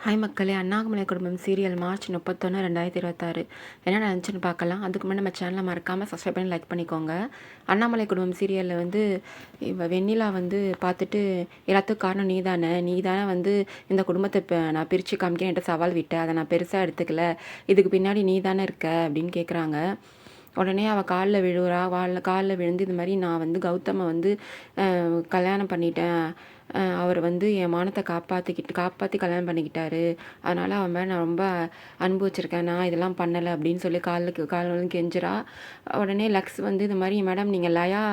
Hi மக்களே, அண்ணாமலை குடும்பம் serial March 31, 2026 என்ன நடந்துச்சுன்னு பார்க்கலாம். அதுக்கு முன்னாடி நம்ம சேனலை மறக்காமல் சப்ஸ்கிரைப் பண்ணி லைக் பண்ணிக்கோங்க. அண்ணாமலை குடும்பம் சீரியலில் வந்து வெண்ணிலா வந்து பார்த்துட்டு எல்லாத்துக்கும் காரணம் நீ தானே வந்து இந்த குடும்பத்தை நான் பிரித்து காமிக்கிறேன் என்கிட்ட சவால் விட்டேன், அதை நான் பெருசாக எடுத்துக்கல, இதுக்கு பின்னாடி நீ தானே இருக்க அப்படின்னு கேட்குறாங்க. உடனே அவள் காலில் விழுந்து இது மாதிரி நான் வந்து கௌதமை வந்து கல்யாணம் பண்ணிட்டேன், அவர் வந்து என் மானத்தை காப்பாற்றி கல்யாணம் பண்ணிக்கிட்டாரு, அதனால் அவன் மேலே நான் ரொம்ப அன்பு வச்சுருக்கேன், நான் இதெல்லாம் பண்ணலை அப்படின்னு சொல்லி கால் வந்து கெஞ்சிரா. உடனே லக்ஸ் வந்து இது மாதிரி மேடம் நீங்கள் லயா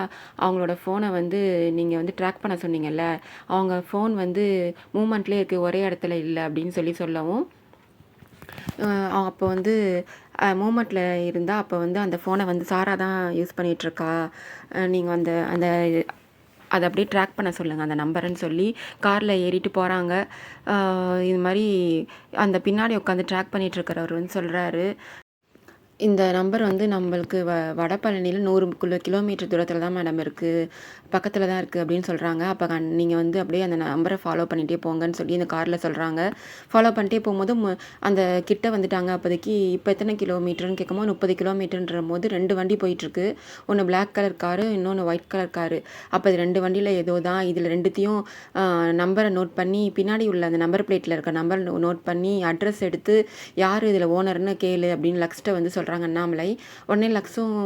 அவங்களோட ஃபோனை வந்து நீங்கள் வந்து ட்ராக் பண்ண சொன்னீங்கல்ல, அவங்க ஃபோன் வந்து மூமெண்ட்லேயே இருக்குது, ஒரே இடத்துல இல்லை அப்படின்னு சொல்லவும் அப்போ வந்து மூமெண்ட்டில் இருந்தால் அப்போ வந்து அந்த ஃபோனை வந்து சாரா தான் யூஸ் பண்ணிகிட்ருக்கா, நீங்கள் அந்த அந்த அதை அப்படியே ட்ராக் பண்ண சொல்லுங்கள் அந்த நம்பருன்னு சொல்லி காரில் ஏறிட்டு போகிறாங்க. இது மாதிரி அந்த பின்னாடி உட்காந்து ட்ராக் பண்ணிகிட்ருக்கிறவர் வந்து சொல்கிறாரு, இந்த நம்பர் வந்து நம்மளுக்கு வடபழனியில் 100 கிலோமீட்டர் தூரத்தில் தான் மேடம் இருக்குது, பக்கத்தில் தான் இருக்குது அப்படின்னு சொல்கிறாங்க. அப்போ நீங்கள் வந்து அப்படியே அந்த நம்பரை ஃபாலோ பண்ணிகிட்டே போங்கன்னு சொல்லி இந்த காரில் சொல்கிறாங்க. ஃபாலோ பண்ணிட்டே போகும்போது அந்த கிட்ட வந்துட்டாங்க. அப்போதைக்கு இப்போ எத்தனை கிலோமீட்டர்னு கேட்கும்போது 30 கிலோமீட்டர்ன்ற போது 2 வண்டி போயிட்டுருக்கு. ஒன்று பிளாக் கலர் காரு, இன்னொன்று ஒயிட் கலர் காரு. அப்போ இது 2 வண்டியில் ஏதோ தான், இதில் ரெண்டுத்தையும் நம்பரை நோட் பண்ணி பின்னாடி உள்ள அந்த நம்பர் பிளேட்டில் இருக்க நம்பர் நோட் பண்ணி அட்ரஸ் எடுத்து யார் இதில் ஓனர்னு கேளு அப்படின்னு லக்ஸ்ட்டை வந்து சொல்கிறாங்க அண்ணாமலை. உடனே லக்ஸும்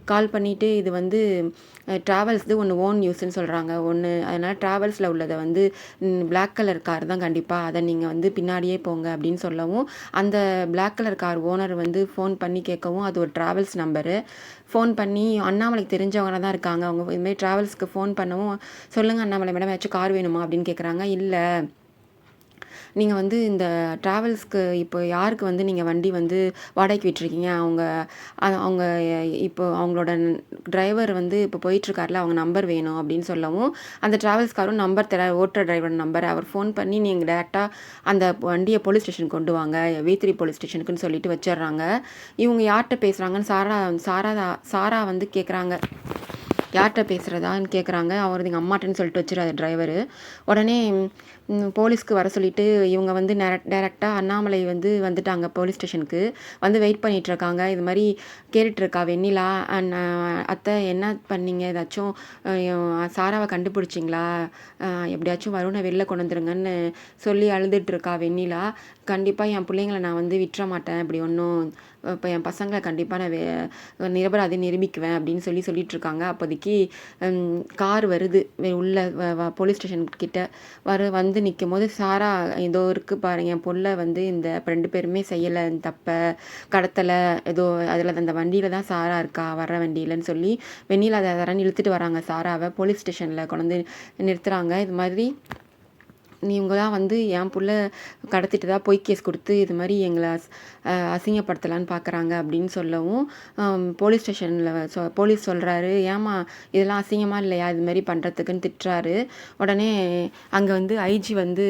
கால் பண்ணிவிட்டு இது வந்து ட்ராவல்ஸ்து ஒன்று ஓன் யூஸ்ன்னு சொல்கிறாங்க ஒன்று, அதனால் ட்ராவல்ஸில் உள்ளதை வந்து பிளாக் கலர் கார் தான் கண்டிப்பாக, அதை நீங்கள் வந்து பின்னாடியே போங்க அப்படின்னு சொல்லவும் அந்த பிளாக் கலர் கார் ஓனர் வந்து ஃபோன் பண்ணி கேட்கவும் அது ஒரு ட்ராவல்ஸ் நம்பரு. ஃபோன் பண்ணி அண்ணாமலைக்கு தெரிஞ்சவங்க தான் இருக்காங்க, அவங்க இதுமாதிரி ட்ராவல்ஸ்க்கு ஃபோன் பண்ணவும் சொல்லுங்கள் அண்ணாமலை மேடம் ஏதாச்சும் கார் வேணுமா அப்படின்னு கேட்குறாங்க. இல்லை நீங்கள் வந்து இந்த ட்ராவல்ஸ்க்கு இப்போ யாருக்கு வந்து நீங்கள் வண்டி வந்து வாடகைக்கு விட்டுருக்கீங்க, அவங்க இப்போ அவங்களோட டிரைவர் வந்து இப்போ போயிட்டுருக்காருல, அவங்க நம்பர் வேணும் அப்படின்னு சொல்லவும் அந்த ட்ராவல்ஸ்காரும் நம்பர் ஓட்டுற டிரைவர் நம்பர் அவர் ஃபோன் பண்ணி நீங்கள் டேரெக்டாக அந்த வண்டியை போலீஸ் ஸ்டேஷன் கொண்டு வாங்க, V3 போலீஸ் ஸ்டேஷனுக்குன்னு சொல்லிட்டு வச்சிடுறாங்க. இவங்க யார்கிட்ட பேசுகிறாங்கன்னு சாரா வந்து கேட்குறாங்க, யார்கிட்ட பேசுகிறதான்னு கேட்குறாங்க. அவர் எங்கள் அம்மாட்டன்னு சொல்லிட்டு வச்சுருவாரு டிரைவரு. உடனே போலீஸ்க்கு வர சொல்லிவிட்டு இவங்க வந்து டேரெக்டாக அண்ணாமலை வந்து வந்துட்டாங்க போலீஸ் ஸ்டேஷனுக்கு வந்து வெயிட் பண்ணிகிட்ருக்காங்க. இது மாதிரி கேட்டுட்ருக்கா வெண்ணிலா, அத்தை என்ன பண்ணீங்க, ஏதாச்சும் சாராவை கண்டுபிடிச்சிங்களா, எப்படியாச்சும் வருணை வெளில கொண்டு வந்துருங்கன்னு சொல்லி அழுதுட்ருக்கா வெண்ணிலா. கண்டிப்பாக என் பிள்ளைங்களை நான் வந்து விட்டுற மாட்டேன், இப்படி ஒன்றும் இப்போ என் பசங்களை கண்டிப்பாக நான் நிரபராதி நிரூபிக்குவேன் அப்படின்னு சொல்லிகிட்ருக்காங்க. அப்போதைக்கு கார் வருது உள்ள போலீஸ் ஸ்டேஷன் கிட்ட வந்து நிற்கும் போது சாரா ஏதோ இருக்குது பாருங்க, என் பொண்ணை வந்து இந்த 2 பேருமே செய்யலை தப்பை, கடத்தலை ஏதோ அதில் அந்த வண்டியில் தான் சாரா இருக்கா வர்ற வண்டியிலன்னு சொல்லி வெண்ணிலா அதை தரன்னு இழுத்துட்டு வராங்க. சாராவை போலீஸ் ஸ்டேஷனில் கொண்டு வந்து நிறுத்துகிறாங்க. இது மாதிரி இவங்க தான் வந்து என் புள்ள கடத்திட்டு தான் பொய் கேஸ் கொடுத்து இது மாதிரி எங்களை அசிங்கப்படுத்தலான்னு பார்க்குறாங்க அப்படின்னு சொல்லவும் போலீஸ் ஸ்டேஷனில் போலீஸ் சொல்கிறாரு, ஏமா இதெல்லாம் அசிங்கமாக இல்லையா இது மாதிரி பண்ணுறதுக்குன்னு திட்டுறாரு. உடனே அங்கே வந்து ஐஜி வந்து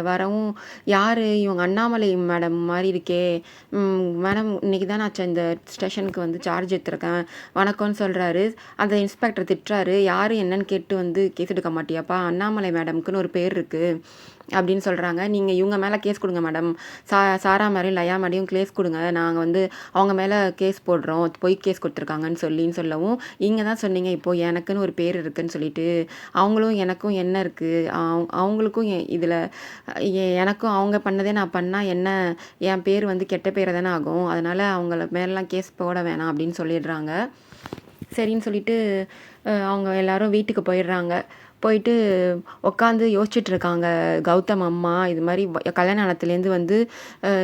வரவும் யார் இவங்க அண்ணாமலை மேடம் மாதிரி இருக்கே மேடம், இன்றைக்கி தான் நான் இந்த ஸ்டேஷனுக்கு வந்து சார்ஜ் எடுத்துருக்கேன் வணக்கம்னு சொல்கிறாரு. அந்த இன்ஸ்பெக்டர் திட்டுறாரு, யார் என்னன்னு கேட்டு வந்து கேஸ் எடுக்க மாட்டியாப்பா, அண்ணாமலை மேடம்க்குன்னு ஒரு பேர் இருக்குது அப்படின்னு சொல்கிறாங்க. நீங்கள் இவங்க மேலே கேஸ் கொடுங்க மேடம், சாரா மாதிரியும் லயா மாதிரியும் கேஸ் கொடுங்க, நாங்கள் வந்து அவங்க மேலே கேஸ் போடுறோம், பொய் கேஸ் கொடுத்துருக்காங்கன்னு சொல்லவும் இங்கே தான் சொன்னீங்க இப்போது எனக்குன்னு ஒரு பேர் இருக்குதுன்னு சொல்லிட்டு, அவங்களும் எனக்கும் என்ன இருக்குது, அவங்களுக்கும் இதில் எனக்கும் அவங்க பண்ணதே நான் பண்ணால் என்ன, என் பேர் வந்து கெட்ட பேரை தானே ஆகும், அதனால் அவங்கள மேலாம் கேஸ் போட வேணாம் அப்படின்னு சொல்லிடுறாங்க. சரின்னு சொல்லிட்டு அவங்க எல்லாரும் வீட்டுக்கு போயிட்டு உட்காந்து யோசிச்சுட்ருக்காங்க. கௌதம் அம்மா இது மாதிரி கல்யாண ஆனத்துலேருந்து வந்து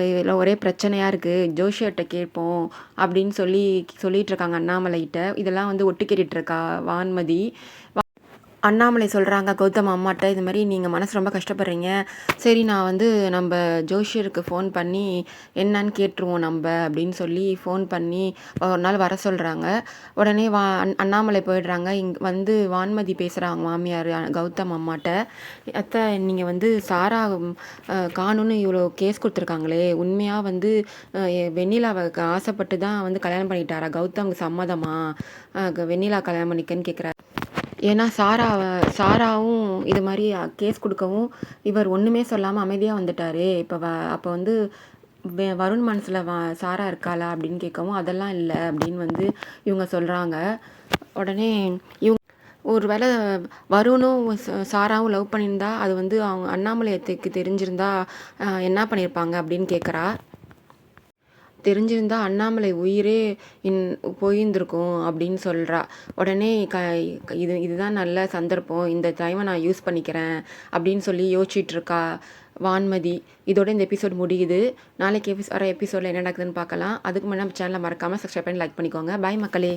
இதில் ஒரே பிரச்சனையாக இருக்குது, ஜோஷியர்கிட்ட கேட்போம் அப்படின்னு சொல்லிகிட்ருக்காங்க அண்ணாமலைகிட்ட. இதெல்லாம் வந்து ஒட்டு கேட்டுட்ருக்கா வான்மதி. அண்ணாமலை சொல்கிறாங்க கௌதம் அம்மாட்ட, இது மாதிரி நீங்கள் மனசு ரொம்ப கஷ்டப்படுறீங்க, சரி நான் வந்து நம்ம ஜோஷியருக்கு ஃபோன் பண்ணி என்னன்னு கேட்டுருவோம் நம்ம அப்படின்னு சொல்லி ஃபோன் பண்ணி ஒரு நாள் வர சொல்கிறாங்க. உடனே அண்ணாமலை போயிடுறாங்க. இங்கே வந்து வான்மதி பேசுகிறாங்க மாமியார் கௌதம் அம்மாட்ட, அத்தை நீங்கள் வந்து சாரா காணுன்னு இவ்வளோ கேஸ் கொடுத்துருக்காங்களே, உண்மையாக வந்து வெண்ணிலாவை ஆசைப்பட்டு தான் வந்து கல்யாணம் பண்ணிட்டாரா, கௌதம்க்கு சம்மதமா வெண்ணிலா கல்யாணம் பண்ணிக்கன்னு கேட்குறாரு. ஏன்னா சாராவும் இது மாரி கேஸ் குடுக்கவும், இவர் ஒண்ணுமே சொல்லாம அமைதியா வந்துட்டாரே! அப்ப வந்து வருண் மனசுல சாரா இருக்காளா? அப்படின்னு கேட்கவும், அதெல்லாம் இல்ல அப்படின்னு வந்து இவங்க சொல்றாங்க. உடனே இவங்க ஒரு வேள வருணும் சாராவும் லவ் பண்ணியிருந்தா, அது வந்து அவங்க அண்ணாமலைக்கு தெரிஞ்சிருந்தா, என்ன பண்ணியிருப்பாங்க? அப்படின்னு கேட்கறா. தெரிஞ்சிருந்தா அண்ணாமலை உயிரே இன் போயிருந்திருக்கும் அப்படின்னு சொல்றா. உடனே இதுதான் நல்ல சந்தர்ப்பம். இந்த டைம நான் யூஸ் பண்ணிக்கிறேன் அப்படின்னு சொல்லி யோசிச்சுட்டு இருக்கா வான்மதி. இதோட இந்த எபிசோட் முடியுது. நாளைக்கு வர எபிசோட்ல என்ன நடக்குதுன்னு பார்க்கலாம். அதுக்கு முன்னாடி நம்ம சேனலை மறக்காம சப்ஸ்கிரைப் பண்ணி லைக் பண்ணிக்கோங்க. பாய் மக்களே.